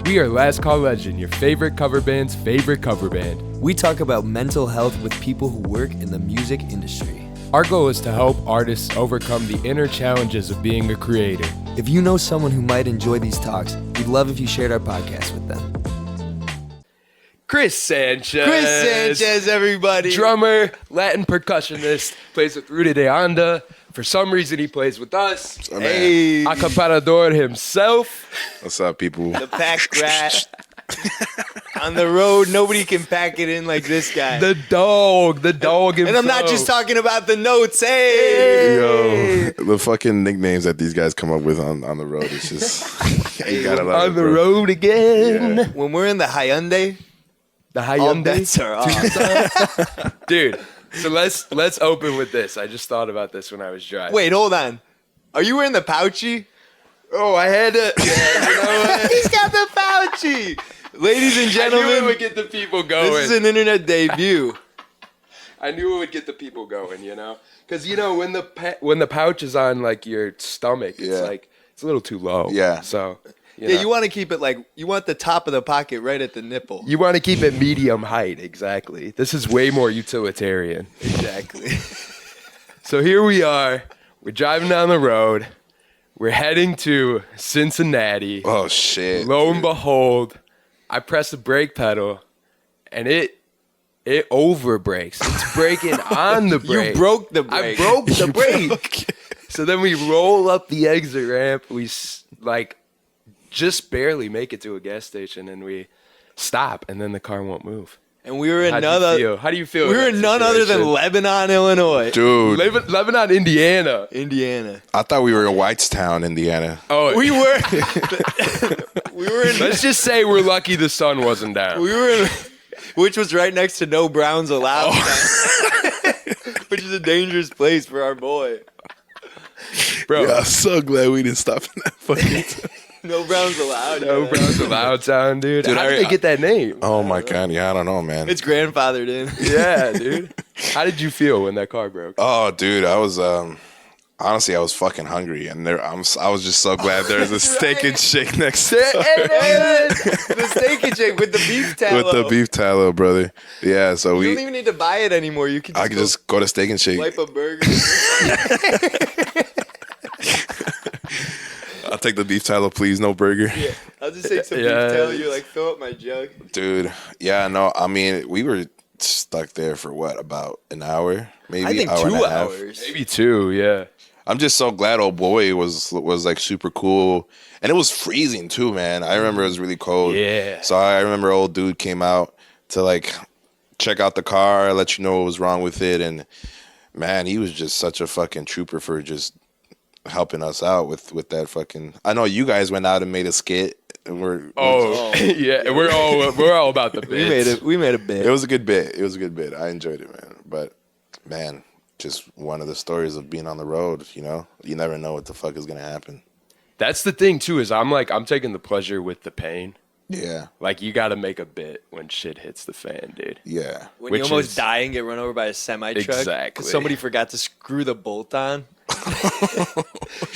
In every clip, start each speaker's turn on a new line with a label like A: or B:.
A: We are Last Call Legend, your favorite cover band's favorite cover band.
B: We talk about mental health with people who work in the music industry.
A: Our goal is to help artists overcome the inner challenges of being a creator.
B: If you know someone who might enjoy these talks, we'd love if you shared our podcast with them.
A: Chris Sanchez.
B: Chris Sanchez, everybody.
A: Drummer, Latin percussionist, plays with Ruta de Anda. For some reason, he plays with us.
C: Oh,
B: Hey.
A: Acaparador himself.
C: What's up, people?
B: The pack rat. On the road, nobody can pack it in like this guy.
A: The dog himself.
B: And I'm not just talking about the notes. Hey.
C: Yo, the fucking nicknames that these guys come up with on the road, it's just, you gotta love
A: On
C: it,
A: the
C: bro.
A: road again.
C: Yeah.
B: When we're in the Hyundai,
A: The
B: all
A: Hyundai.
B: bets are off.
A: Dude, so let's open with this. I just thought about this when I was driving.
B: Wait, hold on. Are you wearing the pouchy?
A: Oh, I had to. Yeah, you know what?
B: He's got the pouchy. Ladies and
A: I knew it
B: gentlemen,
A: would get the people going.
B: this is an internet debut.
A: I knew it would get the people going, you know? Because, you know, when the pouch is on, like, your stomach, it's
C: Yeah.
A: like, it's a little too low.
C: Yeah.
A: So, you
B: Yeah,
A: know.
B: you want to keep it like, you want the top of the pocket right at the nipple.
A: You want to keep it medium height, exactly. This is way more utilitarian.
B: Exactly.
A: So here we are. We're driving down the road. We're heading to Cincinnati.
C: Oh, shit.
A: Lo and behold, I press the brake pedal, and it over brakes. It's braking on the brake.
B: You broke the brake.
A: I broke the brake. So then we roll up the exit ramp. We just barely make it to a gas station, and we stop, and then the car won't move.
B: And we were in
A: How
B: none
A: do you feel? How do you feel?
B: We were
A: in
B: in
A: that
B: none other than
A: situation?
B: Lebanon, Illinois.
C: Dude,
A: Lebanon, Indiana.
B: Indiana.
C: I thought we were in Whitestown, Indiana.
A: Oh,
B: We were we were in
A: let's just say we're lucky the sun wasn't down.
B: we were in which was right next to No Browns Allowed. Which is a dangerous place for our boy.
A: Bro,
C: Yeah, I'm so glad we didn't stop in that fucking
B: No Browns Allowed.
A: no
B: yeah.
A: Browns allowed town, dude.
C: Dude,
A: How did they get that name?
C: Oh, my God. Yeah, I don't know, man.
B: It's grandfathered in.
A: Yeah, dude. How did you feel when that car broke?
C: Oh, dude, I was honestly, I was fucking hungry, and I was just so glad there was a steak and shake next to
B: The steak and shake with the beef tallow.
C: with the beef tallow, brother. Yeah, so
B: You don't even need to buy it anymore. You can
C: I could just go to Steak and Shake.
B: wipe a burger.
C: I'll take the beef tallow, please, no burger.
B: Yeah, I'll just take some
A: Yeah.
B: beef tallow. You're like, fill up my jug.
C: Dude, yeah, no, I mean, we were stuck there for what, about an hour? Maybe
B: I think
C: hour and
B: 2
C: a half.
B: hours.
A: Maybe 2, yeah.
C: I'm just so glad old boy was like super cool. And it was freezing too, man. I remember it was really cold.
A: Yeah.
C: So I remember old dude came out to like check out the car, let you know what was wrong with it. And man, he was just such a fucking trooper for just helping us out with that fucking. I know you guys went out and made a skit. And
A: Yeah. We're all about the bits.
B: We made a bit.
C: it was a good bit. It was a good bit. I enjoyed it, man. But man, just one of the stories of being on the road, you know? You never know what the fuck is gonna happen.
A: That's the thing too, is I'm taking the pleasure with the pain.
C: Yeah.
A: Like, you got to make a bit when shit hits the fan, dude.
C: Yeah.
B: When you
A: which
B: almost
A: is-
B: die and get run over by a semi truck.
A: Exactly.
B: Because somebody forgot to screw the bolt on.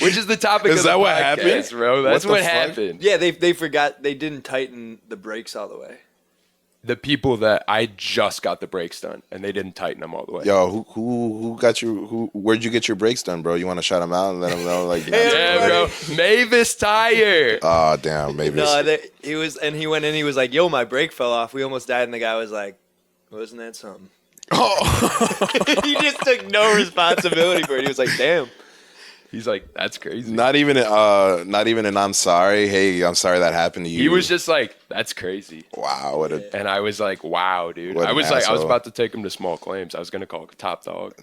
A: Which is the topic
C: Is
A: of the
C: that what
A: podcast,
C: happened?
A: bro. That's
C: What
A: what
C: the fuck?
A: happened.
B: Yeah, they forgot. They didn't tighten the brakes all the way.
A: The people that I just got the brakes done, and they didn't tighten them all the way.
C: Yo, who got you? Where'd you get your brakes done, bro? You want to shout them out and let them know, like,
A: Yeah, bro. Mavis Tire.
C: Oh, damn, maybe.
B: No, he went in. He was like, "Yo, my brake fell off. We almost died." And the guy was like, "Wasn't that something?" He just took no responsibility for it. He was like, "Damn."
A: He's like, that's crazy.
C: Not even an I'm sorry. Hey, I'm sorry that happened to you.
A: He was just like, that's crazy.
C: wow. What a
A: And I was like, wow, dude.
C: What
A: I
C: an
A: was
C: asshole.
A: about to take him to small claims. I was going to call Top Dog.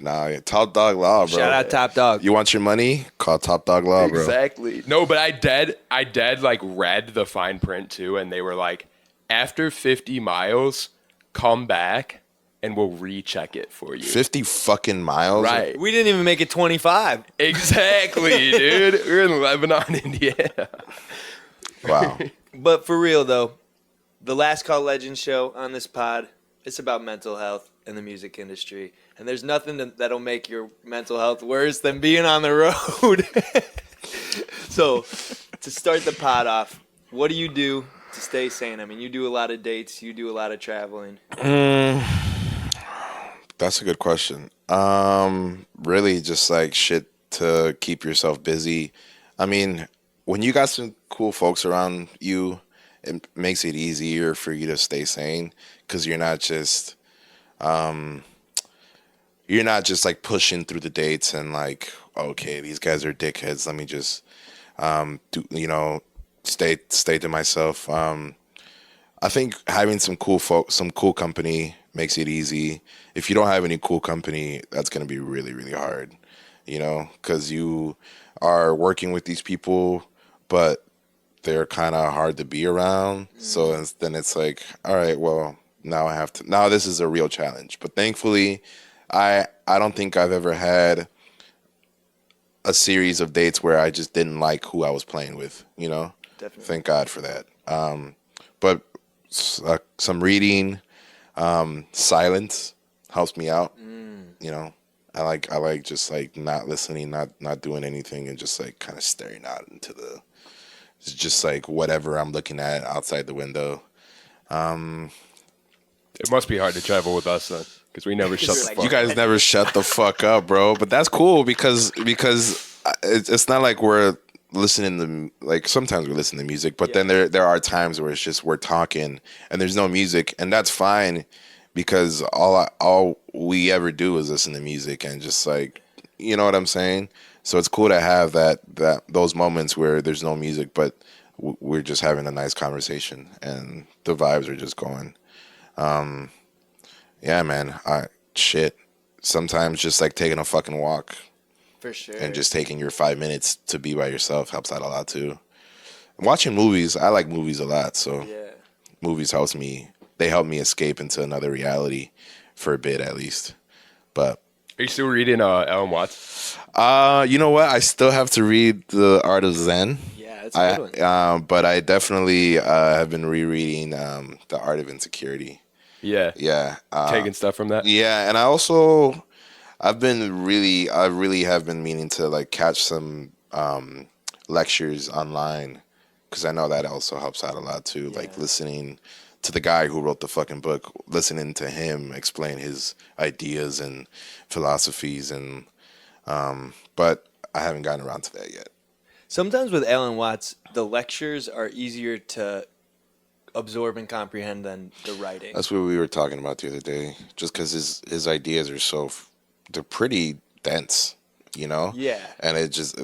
C: Top Dog Law, bro.
B: Shout out Top Dog.
C: You want your money? Call Top Dog Law, bro.
A: Exactly. No, but I dead like read the fine print too, and they were like, after 50 miles, come back and we'll recheck it for you.
C: 50 fucking miles.
A: Right.
B: We didn't even make it 25.
A: Exactly, dude. We're in Lebanon, Indiana.
C: Wow.
B: But for real though, the Last Call Legend show on this pod, it's about mental health in the music industry, and there's nothing that'll make your mental health worse than being on the road. So, to start the pod off, what do you do to stay sane? I mean, you do a lot of dates, you do a lot of traveling.
C: That's a good question. Really just like shit to keep yourself busy. I mean, when you got some cool folks around you, it makes it easier for you to stay sane because you're not just like pushing through the dates and like, okay, these guys are dickheads. Let me just do stay to myself. I think having some cool folk, some cool company makes it easy. If you don't have any cool company, that's going to be really, really hard, because you are working with these people, but they're kind of hard to be around. So then it's like, all right, well, now this is a real challenge. But thankfully, I don't think I've ever had a series of dates where I just didn't like who I was playing with,
B: Definitely.
C: Thank God for that. But some reading, silence helps me out. I like just like not listening, not doing anything, and just like kind of staring out into it's just like whatever I'm looking at outside the window.
A: It must be hard to travel with us then, because we never shut the
B: like,
A: fuck
C: You guys
A: up.
C: never shut the fuck up, bro. But that's cool because it's not like we're listening to, like, sometimes we listen to music, but then there are times where it's just we're talking and there's no music, and that's fine because all we ever do is listen to music and just like, you know what I'm saying? So it's cool to have those moments where there's no music, but we're just having a nice conversation and the vibes are just going. Yeah, man. Sometimes just like taking a fucking walk
B: For sure.
C: and just taking your 5 minutes to be by yourself helps out a lot too. Watching movies, I like movies a lot, so
B: Yeah.
C: movies they help me escape into another reality for a bit at least. But
A: Are you still reading Alan Watts?
C: you know what? I still have to read The Art of Zen.
B: Yeah, that's a good one.
C: But I definitely have been rereading The Art of Insecurity.
A: Yeah.
C: Yeah.
A: Taking stuff from that?
C: Yeah, and I really have been meaning to like catch some lectures online because I know that also helps out a lot too.
B: Yeah.
C: Like listening to the guy who wrote the fucking book, listening to him explain his ideas and philosophies, and but I haven't gotten around to that yet.
B: Sometimes with Alan Watts, the lectures are easier to absorb and comprehend than the writing.
C: That's what we were talking about the other day. Just because his ideas are they're pretty dense,
B: Yeah.
C: and it just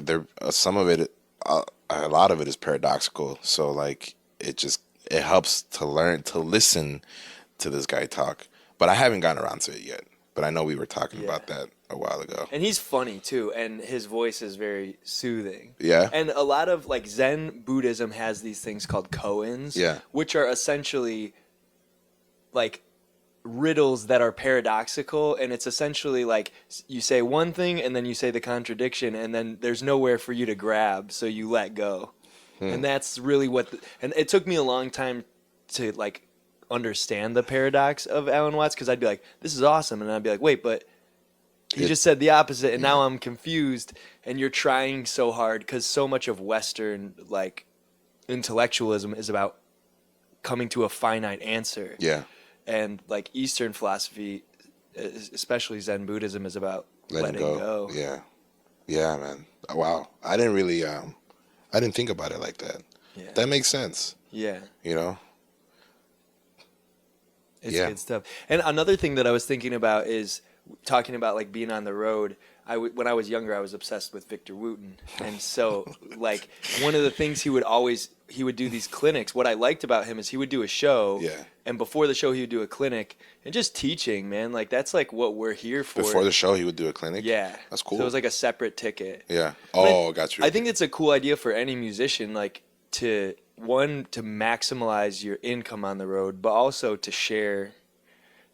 C: some of it, a lot of it is paradoxical. So like it helps to learn to listen to this guy talk. But I haven't gotten around to it yet. But I know we were talking about that a while ago.
B: And he's funny too, and his voice is very soothing.
C: Yeah.
B: And a lot of like Zen Buddhism has these things called koans,
C: Yeah.
B: which are essentially like riddles that are paradoxical, and it's essentially like you say one thing and then you say the contradiction, and then there's nowhere for you to grab, so you let go. And that's really and it took me a long time to like understand the paradox of Alan Watts, because I'd be like, this is awesome, and I'd be like, wait, but he just said the opposite, and now I'm confused. And you're trying so hard because so much of Western like intellectualism is about coming to a finite answer.
C: Yeah.
B: And like Eastern philosophy, especially Zen Buddhism, is about letting go.
C: Yeah. Yeah, man. Wow. I didn't think about it like that.
B: Yeah.
C: That makes sense.
B: Yeah. It's
C: Yeah.
B: good stuff. And another thing that I was thinking about is talking about like being on the road. When I was younger, I was obsessed with Victor Wooten, and so like one of the things he would do these clinics. What I liked about him is he would do a show, and before the show he would do a clinic, and just teaching, man. Like that's like what we're here for.
C: Before the show, he would do a clinic.
B: Yeah,
C: That's cool.
B: So it was like a separate ticket.
C: Yeah.
B: But
C: Got you.
B: I think it's a cool idea for any musician, like to maximize your income on the road, but also to share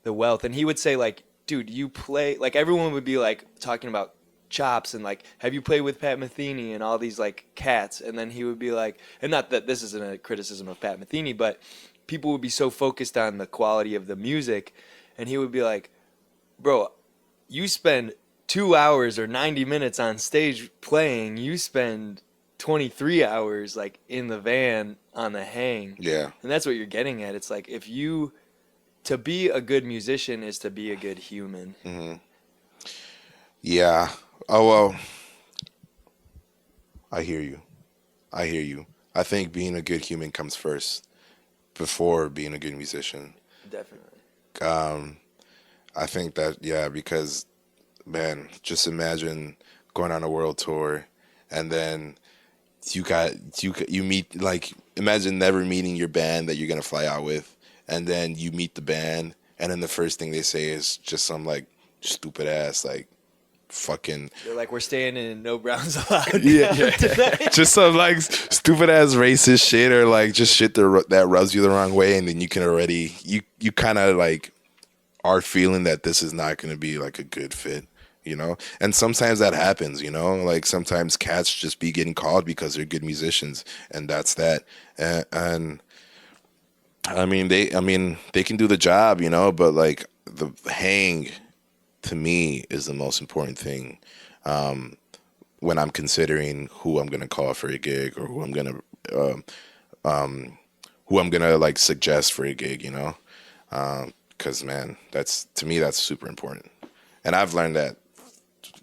B: the wealth. And he would say like, dude, you play, like everyone would be like talking about chops and like, have you played with Pat Metheny and all these like cats? And then he would be like, and not that this isn't a criticism of Pat Metheny, but people would be so focused on the quality of the music, and he would be like, bro, you spend 2 hours or 90 minutes on stage playing, you spend 23 hours like in the van on the hang.
C: Yeah.
B: And that's what you're getting at. It's like to be a good musician is to be a good human.
C: Mm-hmm. Yeah. Oh, well, I hear you. I think being a good human comes first before being a good musician.
B: Definitely.
C: I think that, yeah, because, man, just imagine going on a world tour and then you meet, like, imagine never meeting your band that you're going to fly out with, and then you meet the band, and then the first thing they say is just some, like, stupid ass, like, fucking
B: They're like, we're staying in No Browns Allowed.
C: just some like stupid ass racist shit, or like just shit that rubs you the wrong way, and then you can already you kind of like are feeling that this is not going to be like a good fit, you know. And sometimes that happens, you know, like sometimes cats just be getting called because they're good musicians, and that's that. And I mean they can do the job, you know, but like the hang to me is the most important thing when I'm considering who I'm gonna call for a gig, or who I'm gonna like suggest for a gig, you know, because man, that's to me that's super important, and I've learned that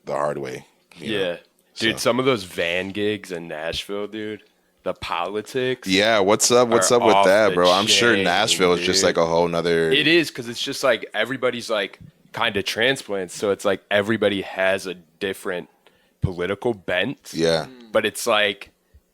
C: the hard way. You know?
A: Dude, some of those van gigs in Nashville, dude. The politics.
C: Yeah, what's up with
A: off
C: that,
A: the
C: bro? I'm sure
A: chain,
C: Nashville is just
A: dude.
C: like a whole nother.
A: It is, because it's just like everybody's like kind of transplants, so it's like everybody has a different political bent.
C: Yeah.
A: But it's like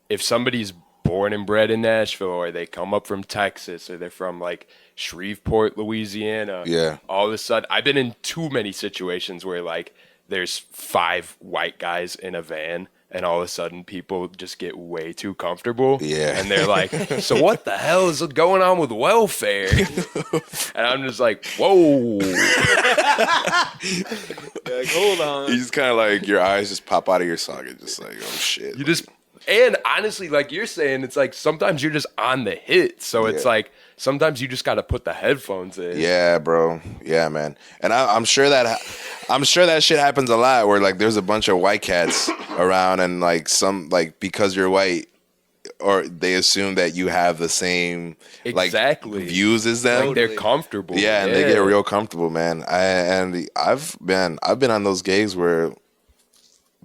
A: if somebody's born and bred in Nashville, or they come up from Texas, or they're from like Shreveport, Louisiana.
C: Yeah.
A: All of a sudden, I've been in too many situations where like there's 5 white guys in a van, and all of a sudden people just get way too comfortable.
C: Yeah.
A: And they're like, so what the hell is going on with welfare? And I'm just like, whoa.
B: You're like, hold on.
C: You just kind of like your eyes just pop out of your socket, just like, oh shit.
A: You just, and honestly, like you're saying, it's like sometimes you're just on the hit. So it's
C: Yeah.
A: like sometimes you just got to put the headphones in.
C: Yeah, bro. Yeah, man. And I'm sure that shit happens a lot, where like there's a bunch of white cats around, and like some like because you're white, or they assume that you have the same
A: Exactly.
C: like views as them.
A: Like they're comfortable.
C: Yeah, and they get real comfortable, man. I've been on those gigs where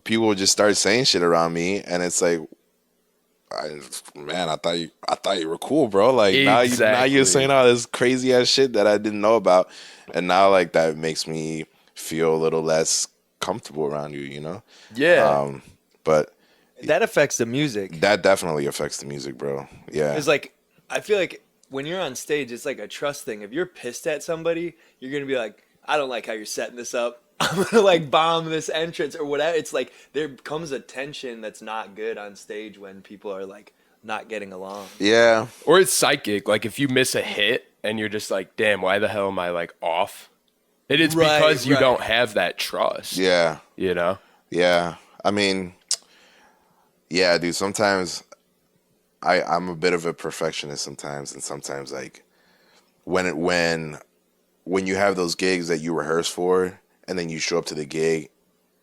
C: people would just start saying shit around me, and it's like, I thought you were cool, bro. Like now you're
A: Exactly.
C: saying all this crazy ass shit that I didn't know about, and now like that makes me feel a little less comfortable around you, you know?
A: Yeah.
C: But
B: That affects the music.
C: that definitely affects the music, bro. Yeah.
B: It's like, I feel like when you're on stage, it's like a trust thing. If you're pissed at somebody, you're going to be like, I don't like how you're setting this up. I'm going to like bomb this entrance or whatever. It's like there comes a tension that's not good on stage when people are like not getting along.
C: Yeah.
A: Or it's psychic. Like if you miss a hit and you're just like, damn, why the hell am I like off? It is
B: Right,
A: because you
B: right.
A: don't have that trust.
C: Yeah.
A: You know?
C: Yeah. I mean, yeah, dude, sometimes I'm a bit of a perfectionist sometimes, and sometimes like when you have those gigs that you rehearse for, and then you show up to the gig,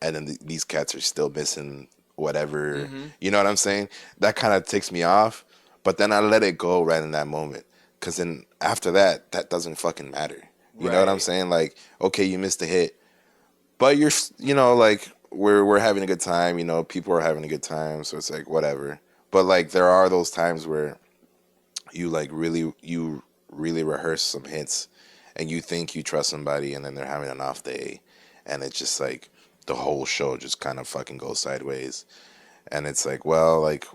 C: and then these cats are still missing whatever, you know what I'm saying? That kind of takes me off, but then I let it go right in that moment, because then after that doesn't fucking matter. You know what I'm
B: Right.
C: saying? Like, okay, you missed a hit, but you're, you know, like we're having a good time. You know, people are having a good time, so it's like whatever. But like, there are those times where you really rehearse some hits, and you think you trust somebody, and then they're having an off day, and it's just like the whole show just kind of fucking goes sideways, and it's like, well, like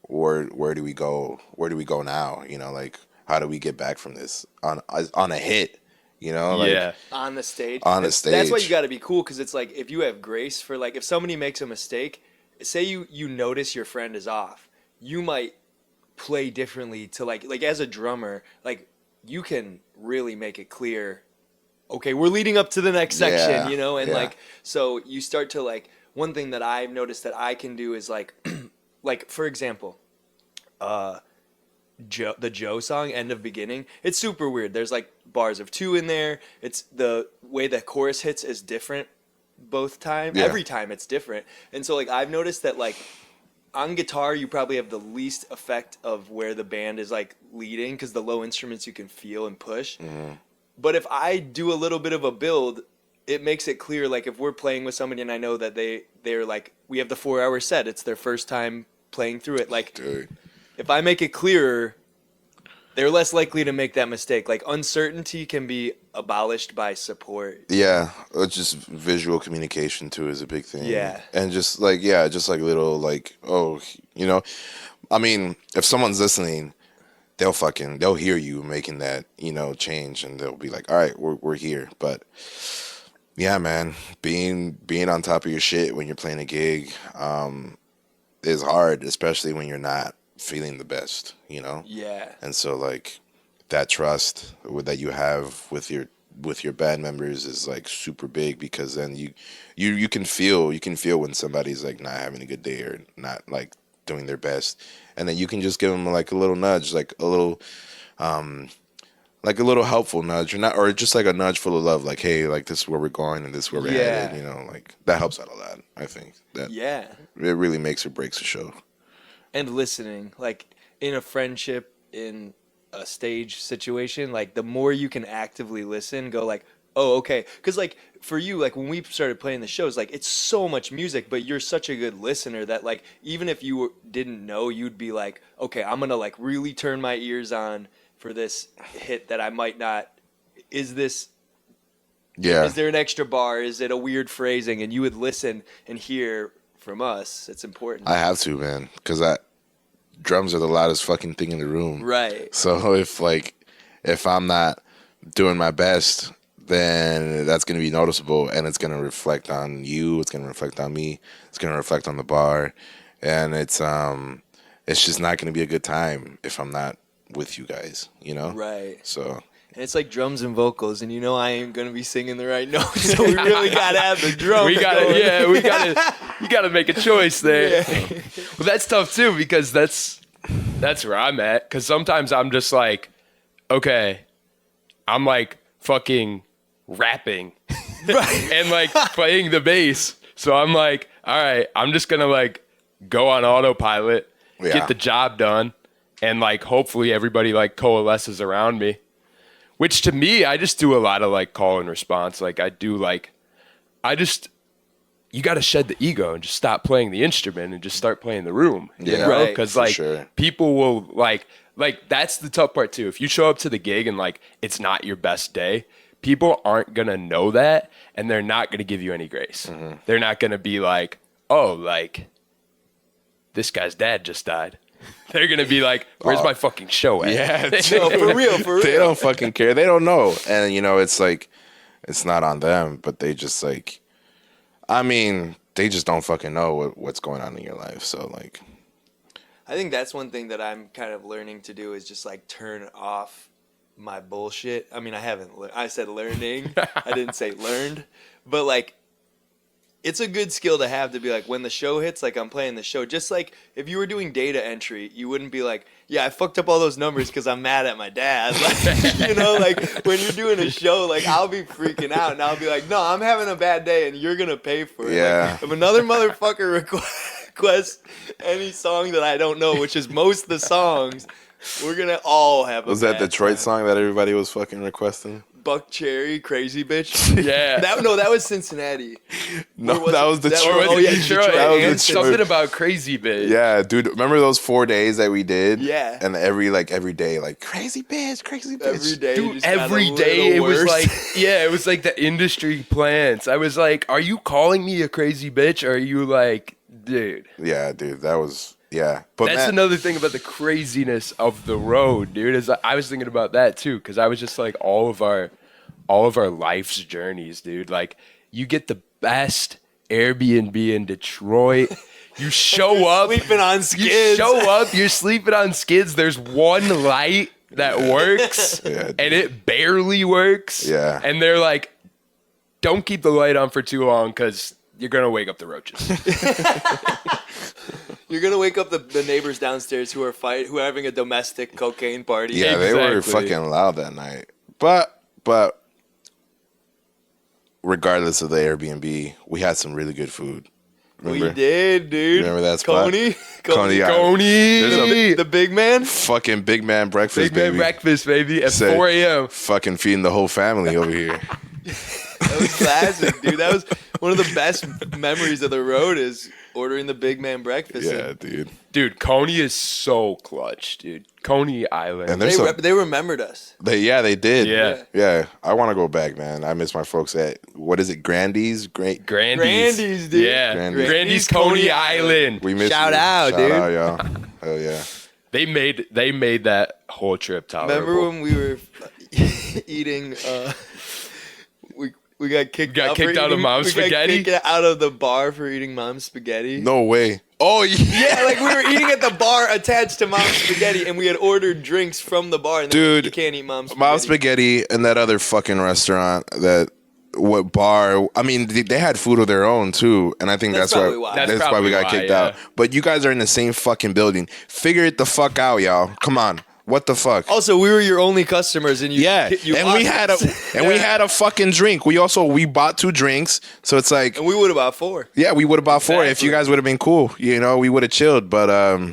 C: where do we go? Where do we go now? You know, like how do we get back from this on a hit? You know, like,
A: Yeah.
B: On the stage.
C: On the
B: That's why
C: stage.
B: you got to be cool, because it's like if you have grace for like if somebody makes a mistake, say you notice your friend is off, you might play differently to like as a drummer, like you can really make it clear, okay, we're leading up to the next section,
C: Yeah,
B: you know, and
C: yeah.
B: like so you start to like one thing that I've noticed that I can do is like like for example, the Joe song, End of Beginning, it's super weird. There's like bars of 2 in there. It's the way the chorus hits is different both times.
C: Yeah.
B: Every time it's different. And so like I've noticed that like on guitar, you probably have the least effect of where the band is like leading because the low instruments you can feel and push. But if I do a little bit of a build, it makes it clear. Like if we're playing with somebody and I know that they're like, we have the 4-hour set. It's their first time playing through it. Like,
C: Dude.
B: if I make it clearer, they're less likely to make that mistake. Like uncertainty can be abolished by support.
C: Yeah, just visual communication too is a big thing.
B: Yeah.
C: And just like little like, oh, you know, I mean, if someone's listening, they'll hear you making that, you know, change, and they'll be like, all right, we're here. But yeah, man, being on top of your shit when you're playing a gig is hard, especially when you're not feeling the best, you know?
B: Yeah.
C: And so like that trust that you have with your band members is like super big, because then you can feel when somebody's like not having a good day or not like doing their best, and then you can just give them like a little nudge, like a little helpful nudge, or just like a nudge full of love, like, hey, like this is where we're going and this is where we're headed, you know, like that helps out a lot. I think that it really makes or breaks a show.
B: And listening, like in a friendship, in a stage situation, like the more you can actively listen, go like, oh, okay. Because like for you, like when we started playing the shows, like it's so much music, but you're such a good listener that like even if you didn't know, you'd be like, okay, I'm gonna like really turn my ears on for this hit that I might not. Is there an extra bar? Is it a weird phrasing? And you would listen and hear from us. It's important.
C: I have to, man, because drums are the loudest fucking thing in the room.
B: Right.
C: So if I'm not doing my best, then that's going to be noticeable, and it's going to reflect on you. It's going to reflect on me. It's going to reflect on the bar, and it's just not going to be a good time if I'm not with you guys, you know?
B: Right.
C: So.
B: And it's like drums and vocals, and you know I ain't gonna be singing the right notes, so we really gotta have the drums.
A: You gotta make a choice there. Yeah. Well, that's tough too, because that's where I'm at. Because sometimes I'm just like, okay, I'm like fucking rapping, right, and like playing the bass. So I'm like, all right, I'm just gonna like go on autopilot, get the job done, and like hopefully everybody like coalesces around me. Which to me, I just do a lot of like call and response. Like you got to shed the ego and just stop playing the instrument and just start playing the room. You know?
B: Right.
A: Because like people will like that's the tough part too. If you show up to the gig and like it's not your best day, people aren't gonna know that, and they're not gonna give you any grace. Mm-hmm. They're not gonna be like, oh, like this guy's dad just died. They're going to be like, where's my fucking show at?
C: Yeah.
B: No, for real.
C: They don't fucking care. They don't know. And, you know, it's like, it's not on them, but they just like, I mean, they just don't fucking know what's going on in your life. So, like.
B: I think that's one thing that I'm kind of learning to do is just like turn off my bullshit. I mean, I said learning. I didn't say learned. But like, it's a good skill to have, to be like, when the show hits, like I'm playing the show. Just like if you were doing data entry, you wouldn't be like, yeah, I fucked up all those numbers because I'm mad at my dad. Like, you know, like when you're doing a show, like I'll be freaking out and I'll be like, no, I'm having a bad day and you're going to pay for it.
C: Yeah.
B: Like, if another motherfucker requests any song that I don't know, which is most of the songs, we're going to all have a
C: Was that
B: bad
C: Detroit
B: time.
C: Song that everybody was fucking requesting?
B: Buck Cherry, Crazy Bitch.
A: Yeah.
B: That was Cincinnati.
C: No, that was Detroit.
A: Oh, yeah, Detroit.
C: That was
A: And
C: Detroit.
A: something about Crazy Bitch.
C: Yeah, dude. Remember those 4 days that we did?
B: Yeah.
C: And every day, like, crazy bitch.
B: Every day,
A: Dude,
B: just got
A: every
B: a
A: day it
B: little
A: was
B: worse.
A: like, yeah, it was like the industry plants. I was like, are you calling me a crazy bitch? Or are you like, dude?
C: Yeah, dude. That was, yeah. But
A: That's another thing about the craziness of the road, dude. Is I was thinking about that too, because I was just like all of our life's journeys, dude. Like you get the best Airbnb in Detroit. You show up
B: sleeping on skids.
A: You show up, you're sleeping on skids. There's one light that works,
C: Yeah,
A: and it barely works.
C: Yeah.
A: And they're like, don't keep the light on for too long because you're going to wake up the roaches.
B: You're gonna wake up the neighbors downstairs who are having a domestic cocaine party.
C: Yeah, they were
A: Exactly.
C: fucking loud that night. But regardless of the Airbnb, we had some really good food. Remember?
B: We did, dude.
C: You remember that spot?
B: Coney.
C: yeah.
A: Coney.
C: There's
B: The big man.
C: Fucking big man breakfast,
A: Big man
C: baby.
A: breakfast, baby, at
C: Said,
A: 4 a.m.
C: Fucking feeding the whole family over here.
B: That was classic, dude. That was one of the best memories of the road is ordering the big man breakfast.
C: Yeah, dude.
A: Dude, Coney is so clutch, dude. Coney Island.
C: And there's
B: They remembered us.
C: they did.
A: Yeah.
C: Yeah. I want to go back, man. I miss my folks at, what is it, Grandy's?
A: Grandy's.
B: Grandy's, dude.
A: Yeah.
C: Grandy's.
A: Grandy's Coney Island.
C: We miss
B: Shout
C: you.
B: out,
C: Shout
B: dude.
C: out, y'all. Hell yeah.
A: They made that whole trip tolerable.
B: Remember when we were eating? We got kicked.
A: Got
B: out for
A: kicked out of
B: eating-
A: Mom's
B: we
A: Spaghetti?
B: Got kicked out of the bar for eating Mom's spaghetti.
C: No way. Oh, yeah.
B: Yeah, like we were eating at the bar attached to Mom's Spaghetti, and we had ordered drinks from the bar. And
C: Dude,
B: you can't eat Mom's Spaghetti.
C: Mom's Spaghetti and that other fucking restaurant what bar? I mean, they had food of their own too, and I think
B: That's
C: that's
B: probably
C: why
B: why.
C: that's
A: That's
C: why we
A: probably
C: got
A: why,
C: kicked
A: yeah.
C: out. But you guys are in the same fucking building. Figure it the fuck out, y'all. Come on, what the fuck?
B: Also, we were your only customers, and you
C: Yeah,
B: you
C: and we had we had a fucking drink. We bought 2 drinks, so it's like,
B: and we would have bought 4.
C: yeah, we would have bought 4 if
A: Exactly.
C: you guys would have been cool. You know, we would have chilled. But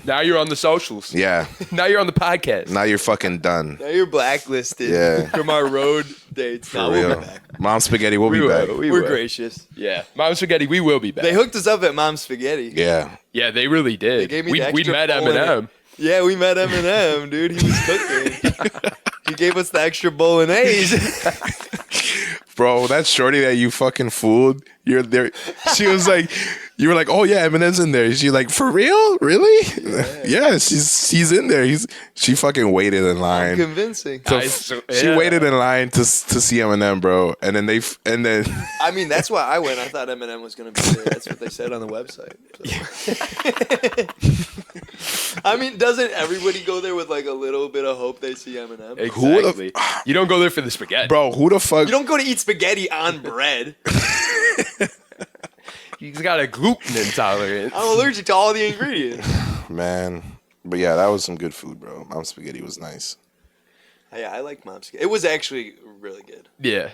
A: Now you're on the socials.
C: yeah,
A: Now you're on the podcast.
C: now you're fucking done.
B: Now you're blacklisted
C: Yeah.
B: from our road dates.
C: For
B: Now we'll
C: real,
B: be back.
C: Mom Spaghetti, we'll be
A: will.
C: back.
A: We
B: We're
A: will.
B: gracious.
A: Yeah. Mom's Spaghetti, we will be back.
B: They hooked us up at Mom's Spaghetti.
C: Yeah,
A: Yeah, they really did.
B: They gave me
A: we
B: the
A: we
B: extra
A: met
B: bowl in
A: Eminem.
B: it. Yeah, we met Eminem, dude. He was cooking. He gave us the extra bolognese.
C: bro, that shorty that you fucking fooled, you're there. She was like, you were like, oh yeah, Eminem's in there. She's like, for real, really? Yeah, she's in there. She fucking waited in line.
B: Convincing.
C: She waited in line to see Eminem, bro. And then
B: I mean, that's why I went. I thought Eminem was going to be there. That's what they said on the website. So. I mean, doesn't everybody go there with like a little bit of hope they see Eminem?
A: Exactly. You don't go there for the spaghetti.
C: bro, who the fuck?
B: You don't go to eat spaghetti on bread.
A: He's got a gluten intolerance.
B: I'm allergic to all the ingredients.
C: Man, but yeah, that was some good food, bro. Mom Spaghetti was nice.
B: Yeah, I like Mom's Spaghetti. It was actually really good.
A: Yeah.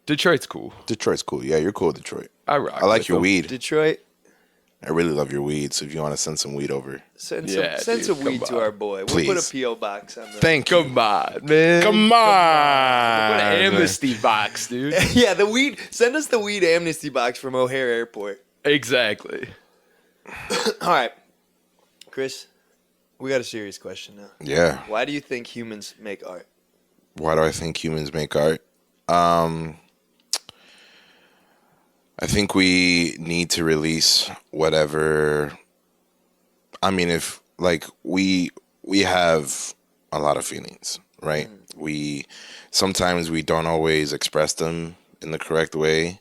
A: Detroit's cool.
C: Detroit's cool. Yeah, you're cool with Detroit.
A: I rock.
C: I like
A: with
C: your
A: them.
C: weed.
B: Detroit,
C: I really love your weed. So if you want to send some weed over,
B: send
A: Yeah,
B: some
A: dude,
B: weed
A: come
B: to
A: on.
B: our boy. We'll put
C: Please.
B: a P.O. box on the...
C: thank you.
A: Come on, man.
C: Come on.
A: Put an amnesty box, dude.
B: Yeah, the weed. Send us the weed amnesty box from O'Hare Airport.
A: Exactly.
B: All right, Chris, we got a serious question now.
C: Yeah.
B: Why do you think humans make art?
C: Why do I think humans make art? I think we need to release whatever. I mean, if like we have a lot of feelings, right? We sometimes we don't always express them in the correct way.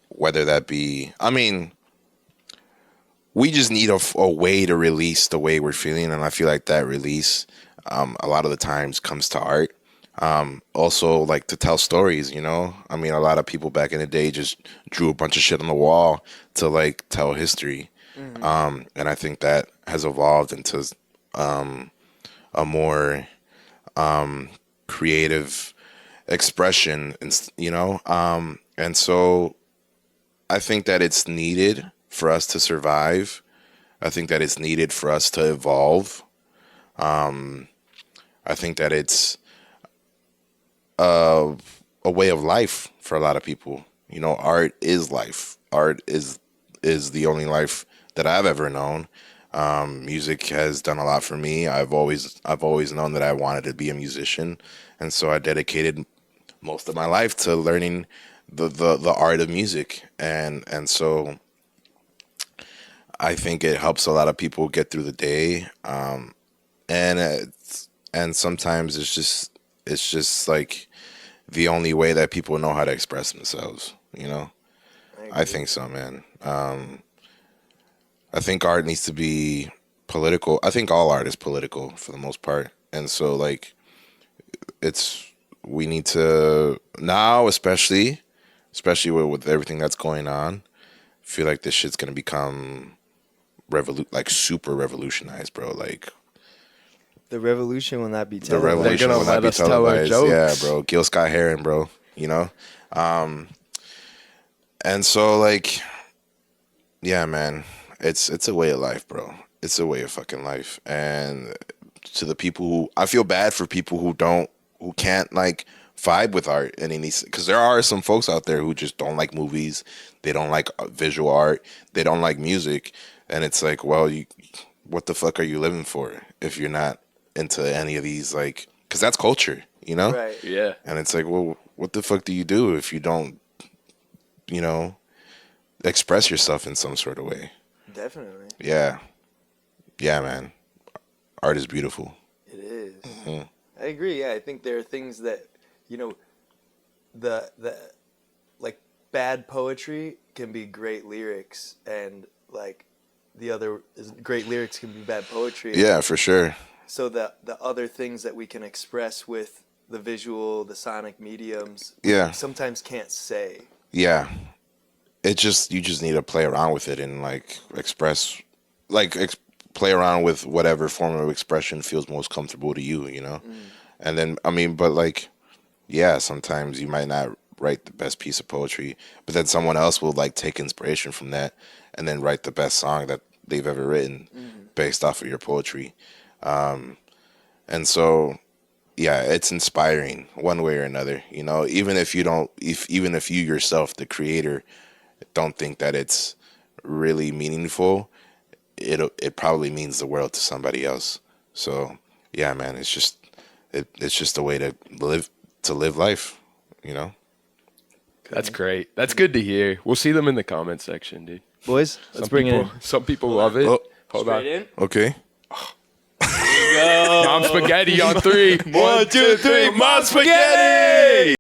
C: Whether that be, I mean, we just need a way to release the way we're feeling, and I feel like that release, a lot of the times comes to art. Also, like to tell stories, you know? I mean, a lot of people back in the day just drew a bunch of shit on the wall to like tell history. And I think that has evolved into a more creative expression, you know? And so I think that it's needed for us to survive. I think that it's needed for us to evolve. I think that it's a way of life for a lot of people. You know, art is life. Art is the only life that I've ever known. Music has done a lot for me. I've always known that I wanted to be a musician, and so I dedicated most of my life to learning the art of music, and so I think it helps a lot of people get through the day. And sometimes it's just like the only way that people know how to express themselves, you know? I think so, man. I think art needs to be political. I think all art is political for the most part. And so like we need to now, especially with everything that's going on, feel like this shit's going to become super revolutionized, bro. Like,
B: The revolution will not be
C: the
B: televised.
C: revolution
A: gonna
C: will not
A: let
C: be
A: us tell our
C: televised.
A: jokes.
C: Yeah, bro. Gil Scott Heron, bro. You know? And so, like, Yeah, man. It's a way of life, bro. It's a way of fucking life. And to the people who, I feel bad for people who can't like vibe with art and any, because there are some folks out there who just don't like movies, they don't like visual art, they don't like music, and it's like, well, what the fuck are you living for if you're not into any of these, like, because that's culture, you know?
B: Right.
A: Yeah.
C: And it's like, well, what the fuck do you do if you don't, you know, express yourself in some sort of way?
B: Definitely.
C: Yeah. Yeah, man. Art is beautiful.
B: It is.
C: Mm-hmm.
B: I agree. Yeah, I think there are things that, you know, the like bad poetry can be great lyrics, and like the other great lyrics can be bad poetry.
C: Yeah, for sure.
B: So the other things that we can express with the visual, the sonic mediums,
C: Yeah.
B: sometimes can't say.
C: Yeah. It just, you just need to play around with it and like express, like play around with whatever form of expression feels most comfortable to you, you know? And then, I mean, but like, yeah, sometimes you might not write the best piece of poetry, but then someone else will like take inspiration from that and then write the best song that they've ever written based off of your poetry. And so, yeah, it's inspiring one way or another, you know, even if you don't, even if you yourself, the creator, don't think that it's really meaningful, it probably means the world to somebody else. So, yeah, man, it's just a way to live life, you know?
A: That's great. That's good to hear. We'll see them in the comment section, dude.
B: Boys, let's bring it in.
A: Some people love it.
C: Oh.
A: Hold on.
B: Straight in.
C: Okay.
A: Mom spaghetti on 3.
C: 1, 2, 3, Mom Spaghetti!